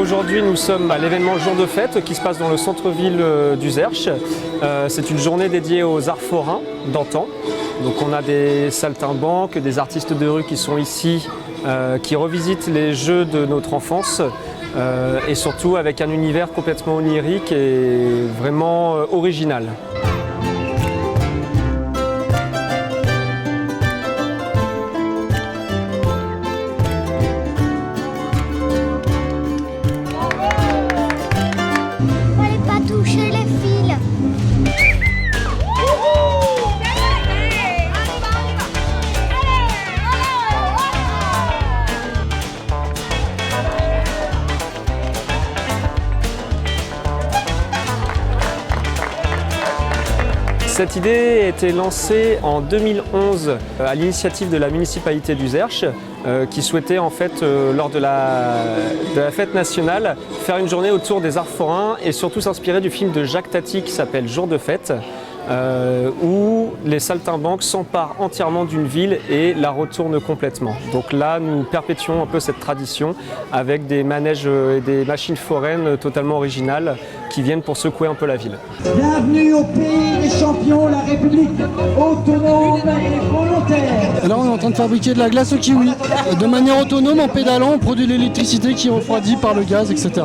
Aujourd'hui, nous sommes à l'événement Jour de fête qui se passe dans le centre-ville d'Uzerche. C'est une journée dédiée aux arts forains d'antan. Donc on a des saltimbanques, des artistes de rue qui sont ici, qui revisitent les jeux de notre enfance et surtout avec un univers complètement onirique et vraiment original. Toucher les fils. Cette idée a été lancée en 2011 à l'initiative de la municipalité d'Uzerche qui souhaitait en fait lors de la fête nationale faire une journée autour des arts forains et surtout s'inspirer du film de Jacques Tati qui s'appelle Jour de fête où les saltimbanques s'emparent entièrement d'une ville et la retournent complètement. Donc là nous perpétuons un peu cette tradition avec des manèges et des machines foraines totalement originales qui viennent pour secouer un peu la ville. Bienvenue au pays des champions, la République autonome et volontaire. Là on est en train de fabriquer de la glace au kiwi. De manière autonome, en pédalant, on produit l'électricité qui refroidit par le gaz, etc.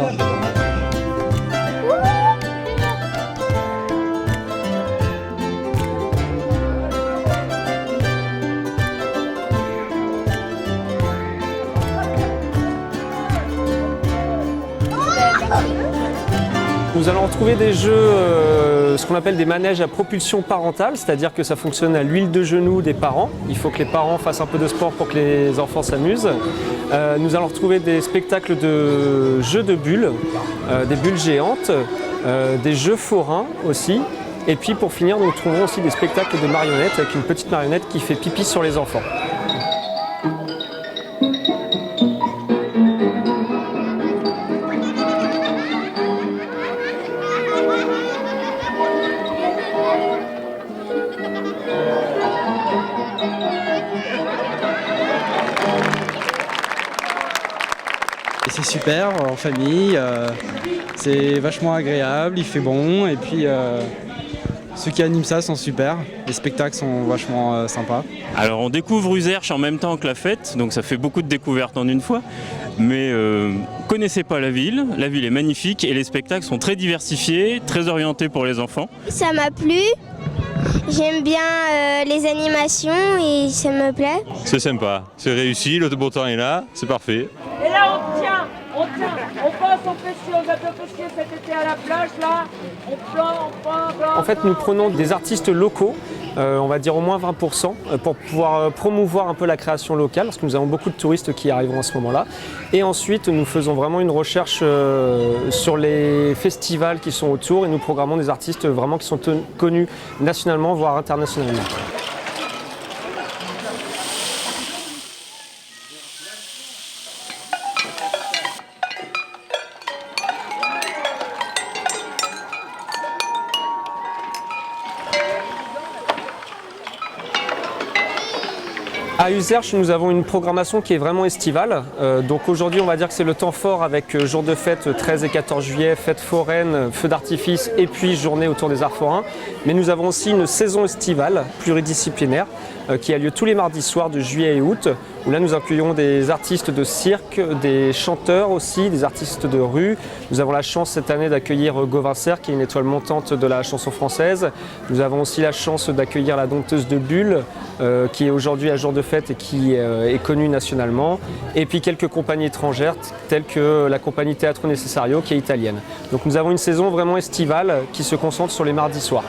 Nous allons retrouver des jeux, ce qu'on appelle des manèges à propulsion parentale, c'est-à-dire que ça fonctionne à l'huile de genou des parents. Il faut que les parents fassent un peu de sport pour que les enfants s'amusent. Nous allons retrouver des spectacles de jeux de bulles, des bulles géantes, des jeux forains aussi. Et puis pour finir, nous trouverons aussi des spectacles de marionnettes avec une petite marionnette qui fait pipi sur les enfants. C'est super en famille, c'est vachement agréable, il fait bon et puis ceux qui animent ça sont super, les spectacles sont vachement sympas. Alors on découvre Uzerche en même temps que la fête, donc ça fait beaucoup de découvertes en une fois, mais connaissez pas la ville est magnifique et les spectacles sont très diversifiés, très orientés pour les enfants. Ça m'a plu. J'aime bien les animations et ça me plaît. C'est sympa, c'est réussi, le beau temps est là, c'est parfait. Et là on passe, on pêche, on va bien pêcher cet été à la plage là, on plante. En fait nous prenons des artistes locaux, on va dire au moins 20%, pour pouvoir promouvoir un peu la création locale, parce que nous avons beaucoup de touristes qui arriveront à ce moment-là. Et ensuite nous faisons vraiment une recherche sur les festivals qui sont autour et nous programmons des artistes vraiment qui sont connus nationalement, voire internationalement. À Uzerche, nous avons une programmation qui est vraiment estivale. Donc aujourd'hui, on va dire que c'est le temps fort avec jour de fête 13 et 14 juillet, fête foraine, feu d'artifice et puis journée autour des arts forains. Mais nous avons aussi une saison estivale pluridisciplinaire qui a lieu tous les mardis soirs de juillet et août, où là nous accueillons des artistes de cirque, des chanteurs aussi, des artistes de rue. Nous avons la chance cette année d'accueillir Gauvin Serre, qui est une étoile montante de la chanson française. Nous avons aussi la chance d'accueillir la dompteuse de bulles, qui est aujourd'hui à jour de fête et qui est connue nationalement. Et puis quelques compagnies étrangères, telles que la compagnie Teatro Necessario, qui est italienne. Donc nous avons une saison vraiment estivale qui se concentre sur les mardis soirs.